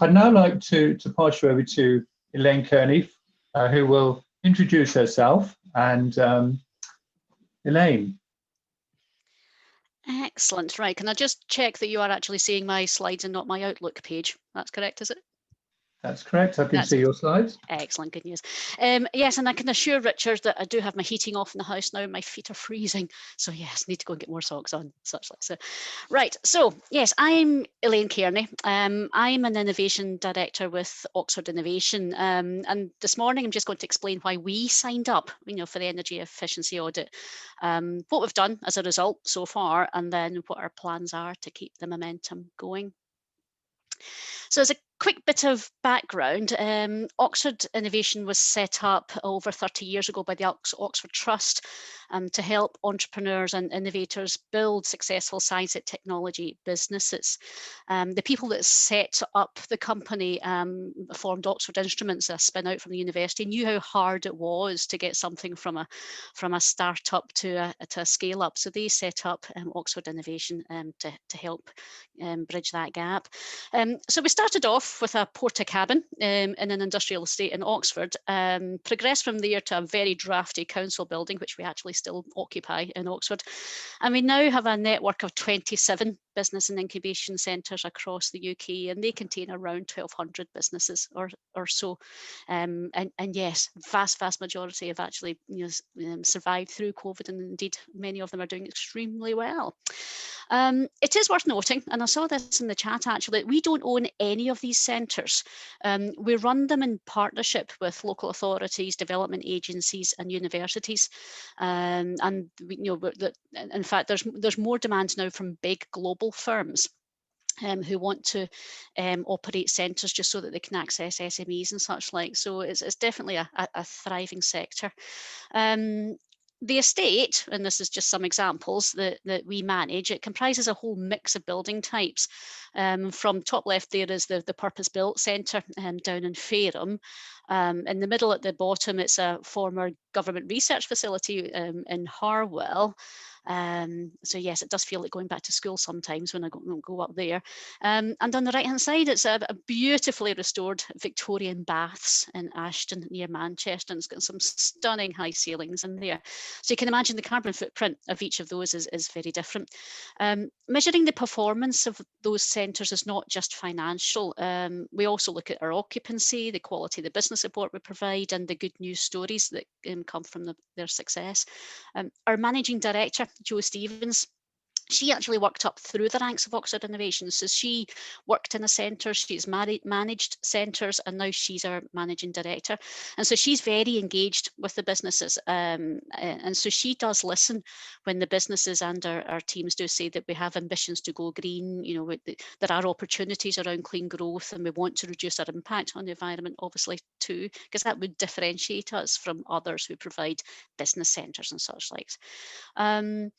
I'd now like to pass you over to Elaine Kearney, who will introduce herself. And Elaine. Excellent. Right. Can I just check that you are actually seeing my slides and not my Outlook page? That's correct, is it? That's correct. I can see your slides. Excellent. Good news. Yes, and I can assure Richard that I do have my heating off in the house now. My feet are freezing. So yes, need to go and get more socks on, such like so. Right. So yes, I'm Elaine Kearney. I'm an innovation director with Oxford Innovation. And this morning, I'm just going to explain why we signed up, for the energy efficiency audit, what we've done as a result so far, and then what our plans are to keep the momentum going. So as a quick bit of background, Oxford Innovation was set up over 30 years ago by the Oxford Trust to help entrepreneurs and innovators build successful science and technology businesses. The people that set up the company formed Oxford Instruments, a spin out from the university, knew how hard it was to get something from a startup to a scale up. So they set up Oxford Innovation to help bridge that gap. So we started off with a porta cabin in an industrial estate in Oxford, progressed from there to a very drafty council building, which we actually still occupy in Oxford. And we now have a network of 27 business and incubation centres across the UK, and they contain around 1,200 businesses or so. And yes, vast majority have actually survived through COVID, and indeed many of them are doing extremely well. It is worth noting, and I saw this in the chat actually, we don't own any of these centres. We run them in partnership with local authorities, development agencies and universities. And in fact, there's more demand now from big global firms who want to operate centres just so that they can access SMEs and such like. So it's definitely a thriving sector. The estate, and this is just some examples that we manage, it comprises a whole mix of building types. From top left there is the purpose-built centre down in Fareham. In the middle at the bottom, it's a former government research facility in Harwell. So yes, it does feel like going back to school sometimes when I go up there. And on the right hand side, it's a beautifully restored Victorian baths in Ashton near Manchester, and it's got some stunning high ceilings in there. So you can imagine the carbon footprint of each of those is very different. Measuring the performance of those centres is not just financial. We also look at our occupancy, the quality of the business support we provide, and the good news stories that come from their success. Our managing director, Jo Stevens, she actually worked up through the ranks of Oxford Innovation. So she worked in a centre, she's managed centres, and now she's our managing director. And so she's very engaged with the businesses. And so she does listen when the businesses and our teams do say that we have ambitions to go green. There are opportunities around clean growth, and we want to reduce our impact on the environment, obviously, too, because that would differentiate us from others who provide business centres and such like. And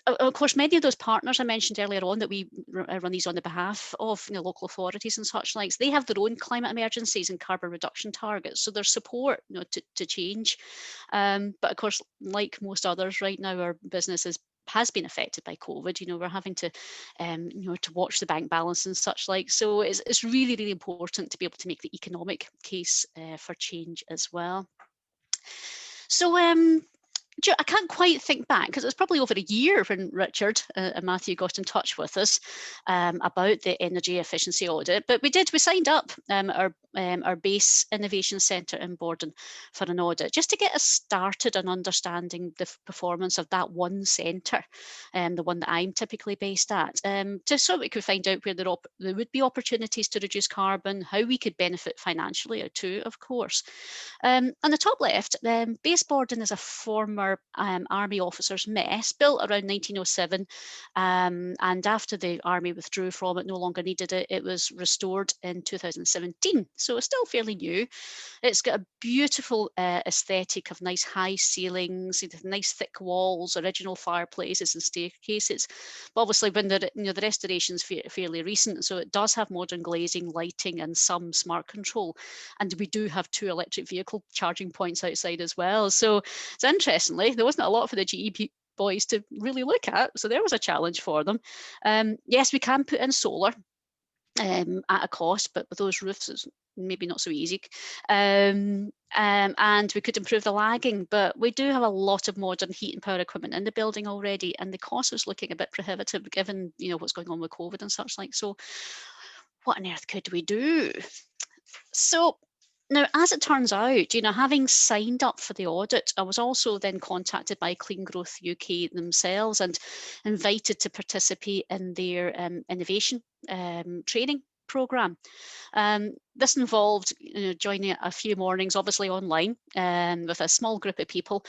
of course, many of those partners I mentioned earlier on that we run these on the behalf of local authorities and such likes, they have their own climate emergencies and carbon reduction targets. So there's support to change. But of course, like most others right now, our business has been affected by COVID. We're having to to watch the bank balance and such like. So it's really, really important to be able to make the economic case for change as well. So I can't quite think back, because it was probably over a year when Richard and Matthew got in touch with us about the energy efficiency audit. But we signed up our base innovation centre in Borden for an audit, just to get us started on understanding the performance of that one centre, the one that I'm typically based at, just so we could find out where there would be opportunities to reduce carbon, how we could benefit financially too, of course. On the top left, base Borden is a former army officers' mess built around 1907, and after the army withdrew from it, no longer needed it, it was restored in 2017. So it's still fairly new. It's got a beautiful aesthetic of nice high ceilings, nice thick walls, original fireplaces and staircases. But obviously, when the restoration's fairly recent, so it does have modern glazing, lighting, and some smart control. And we do have 2 electric vehicle charging points outside as well. So it's interestingly, there wasn't a lot for the GEP boys to really look at, so there was a challenge for them. Yes, we can put in solar. at a cost, but with those roofs it's maybe not so easy. And we could improve the lagging, but we do have a lot of modern heat and power equipment in the building already, and the cost is looking a bit prohibitive given what's going on with COVID and such like. So what on earth could we do? So now, as it turns out, having signed up for the audit, I was also then contacted by Clean Growth UK themselves and invited to participate in their innovation training programme. This involved joining a few mornings, obviously online, with a small group of people,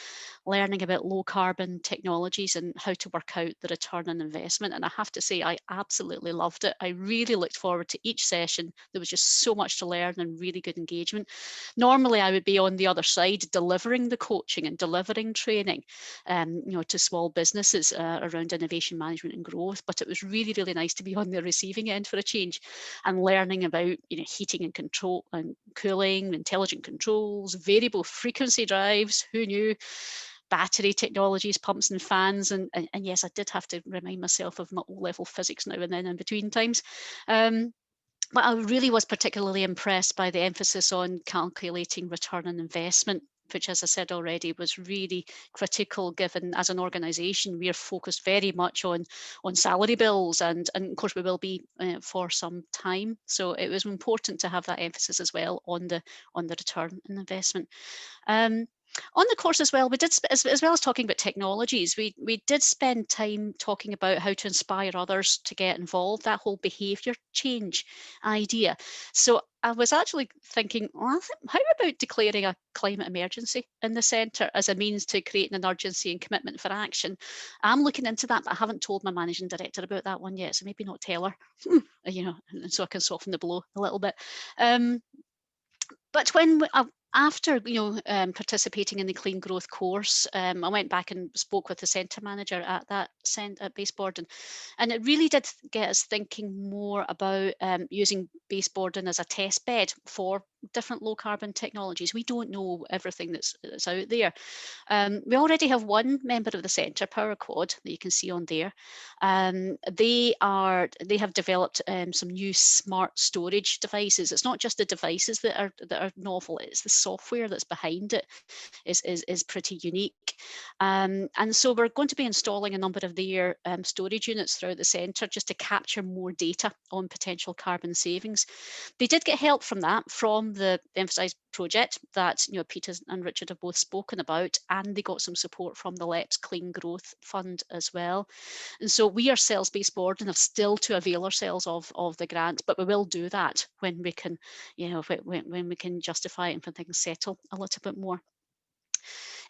learning about low carbon technologies and how to work out the return on investment. And I have to say, I absolutely loved it. I really looked forward to each session. There was just so much to learn and really good engagement. Normally, I would be on the other side delivering the coaching and delivering training, to small businesses around innovation management and growth. But it was really, really nice to be on the receiving end for a change and learning about heating and control and cooling, intelligent controls, variable frequency drives, who knew, battery technologies, pumps and fans, and yes, I did have to remind myself of my O-level physics now and then in between times. But I really was particularly impressed by the emphasis on calculating return on investment, which, as I said already, was really critical given as an organisation we are focused very much on salary bills, and of course we will be for some time. So it was important to have that emphasis as well on the return on investment. On the course as well, we did, as well as talking about technologies, we did spend time talking about how to inspire others to get involved, that whole behaviour change idea. So I was actually thinking, well, how about declaring a climate emergency in the centre as a means to creating an urgency and commitment for action? I'm looking into that, but I haven't told my managing director about that one yet, so maybe not tell her, so I can soften the blow a little bit. But when after participating in the Clean Growth course, I went back and spoke with the centre manager at that at Baseborden, and it really did get us thinking more about using Baseborden as a test bed for different low carbon technologies. We don't know everything that's out there. We already have one member of the centre, PowerQuad, that you can see on there. They have developed some new smart storage devices. It's not just the devices that are novel; it's the software that's behind it is pretty unique. And so we're going to be installing a number of their storage units throughout the centre just to capture more data on potential carbon savings. They did get help from that, from the emphasised project that Peter and Richard have both spoken about, and they got some support from the LEP's Clean Growth Fund as well. And so we ourselves, Baseborden, have still to avail ourselves of the grant, but we will do that when we can, when we can justify it and when things settle a little bit more.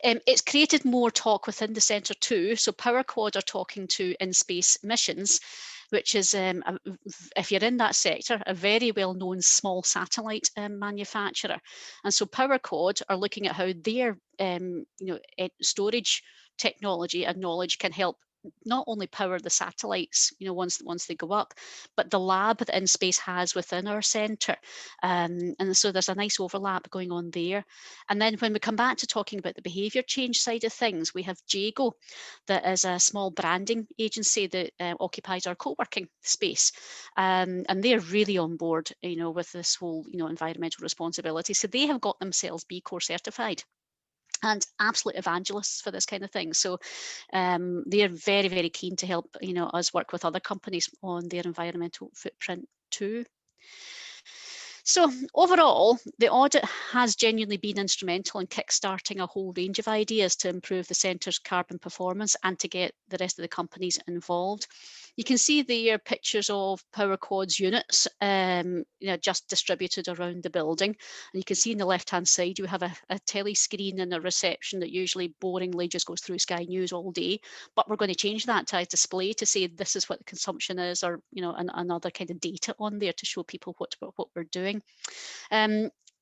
It's created more talk within the centre too. So PowerQuad are talking to in-space missions, which is, if you're in that sector, a very well-known small satellite manufacturer. And so PowerQuad are looking at how their storage technology and knowledge can help not only power the satellites, once they go up, but the lab that InSpace has within our centre. And so there's a nice overlap going on there. And then when we come back to talking about the behaviour change side of things, we have Jago, that is a small branding agency that occupies our co-working space. And they're really on board, with this whole, environmental responsibility. So they have got themselves B Corp certified, and absolute evangelists for this kind of thing. So they're very, very keen to help us work with other companies on their environmental footprint too. So overall, the audit has genuinely been instrumental in kickstarting a whole range of ideas to improve the centre's carbon performance and to get the rest of the companies involved. You can see there pictures of PowerQuad's units, just distributed around the building. And you can see on the left-hand side, you have a telly screen and a reception that usually boringly just goes through Sky News all day. But we're going to change that to a display to say this is what the consumption is, or another kind of data on there to show people what we're doing.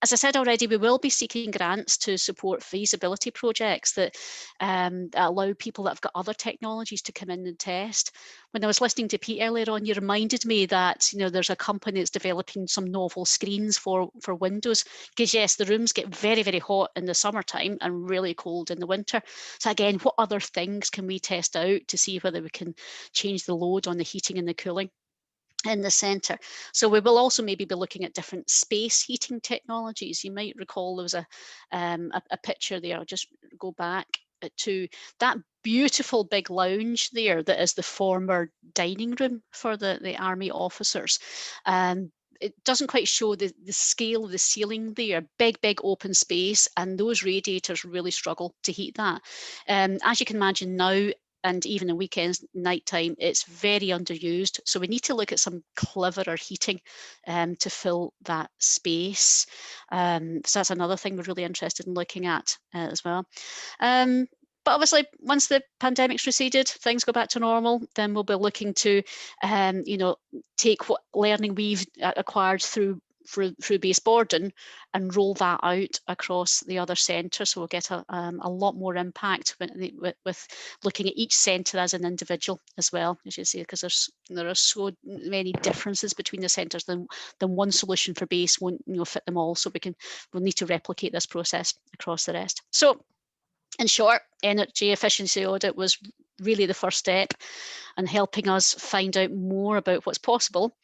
As I said already, we will be seeking grants to support feasibility projects that allow people that have got other technologies to come in and test. When I was listening to Pete earlier on, you reminded me that there's a company that's developing some novel screens for windows, because yes, the rooms get very, very hot in the summertime and really cold in the winter. So again, what other things can we test out to see whether we can change the load on the heating and the cooling? in the centre. So we will also maybe be looking at different space heating technologies. You might recall there was a picture there. I'll just go back to that beautiful big lounge there that is the former dining room for the army officers. It doesn't quite show the scale of the ceiling there, big open space, and those radiators really struggle to heat that. As you can imagine now, and even in weekends, nighttime, it's very underused. So we need to look at some cleverer heating to fill that space. So that's another thing we're really interested in looking at as well. But obviously, once the pandemic's receded, things go back to normal, then we'll be looking to, take what learning we've acquired through base Borden and roll that out across the other centres. So we'll get a lot more impact with looking at each centre as an individual as well, as you see, because there are so many differences between the centres than one solution for base won't fit them all. So we'll need to replicate this process across the rest. So in short, energy efficiency audit was really the first step in helping us find out more about what's possible.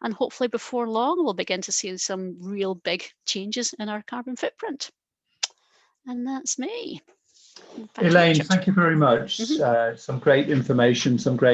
And hopefully before long, we'll begin to see some real big changes in our carbon footprint. And that's me. Elaine, thank you very much. Some great information, some great